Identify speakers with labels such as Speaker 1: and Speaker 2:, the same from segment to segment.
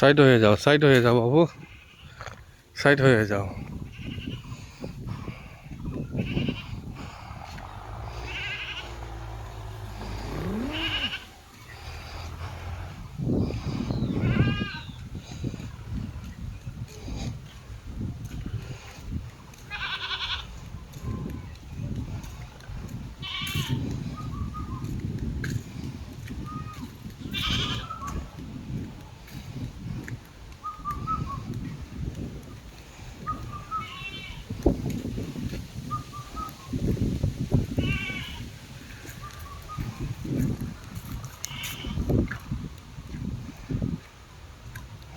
Speaker 1: Side হয়ে যাও, side হয়ে যাও বাবু, সাইড হয়ে যাও।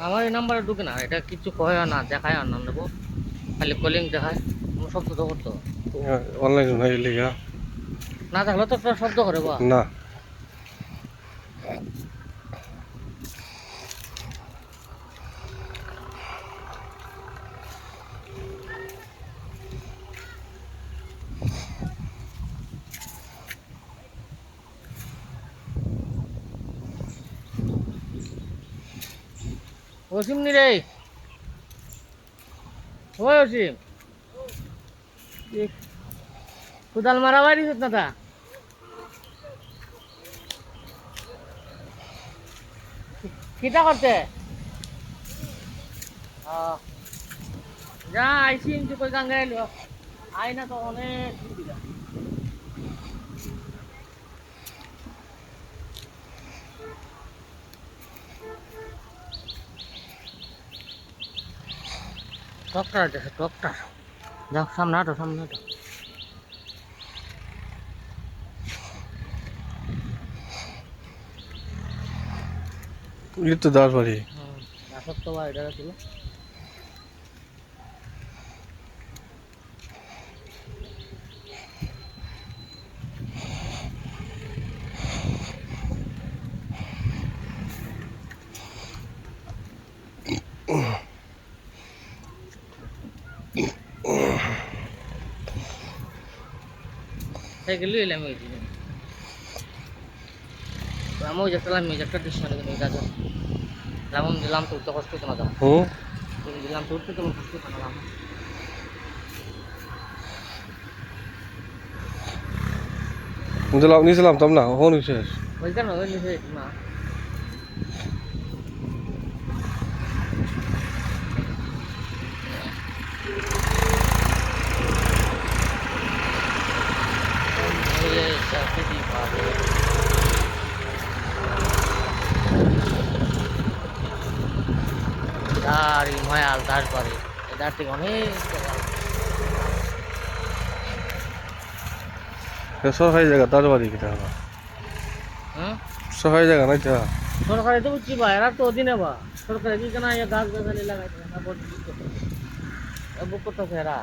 Speaker 2: আমার এই নাম্বারে ঢুকে না, এটা কিছু কয় না, দেখায় আর না দেবো, খালি কলিং দেখায়। কোনো শব্দ তো করতো
Speaker 1: অনলাইন নাই লিগা
Speaker 2: না, থাকলে তো একটা শব্দ করে বা।
Speaker 1: না।
Speaker 2: অসীম নি রে, ওই অসীম, কোদাল মারা বাড়ি না তা কিটা করতে যা আইসি ইঞ্চু কই গাঙ্গে এলো আই না তো অনেক সুবিধা। টকটার আছে, টকটার যাও, সামনে হাঁটো, সামনে হাঁটো।
Speaker 1: এটা তো দাস বাড়ি।
Speaker 2: আসক তো বা এটা ছিল। সাইকেল লিয়ে এলাম ওই দিনে, আমি ওই একটা লাম, একটা ডিসিশন ওই কাজ যেমন দিলাম তো উঠতে কষ্ট হতো না, তখন দিলাম তো উঠতে তেমন কষ্ট হতো না।
Speaker 1: নিয়েছিলাম তো না কোন বিশেষ
Speaker 2: ওই কেন ওই নিচে না আর ময়াল দাস বাড়ি এদার থেকে অনেক
Speaker 1: সরকারি জায়গা দাস বাড়ি কিটা হলো, সরকারি জায়গা নাই তা।
Speaker 2: সরকারি তো বুঝছি বা, এরা তো অধীনে বা সরকারি কি কেনা গাছ গাছালি লাগাইছে না, বুক করতেছে এরা।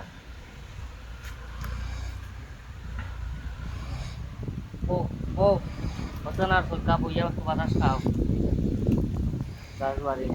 Speaker 2: ও ও বসনার কাপু ইয়া বাতাস খাও গাছ বাড়ি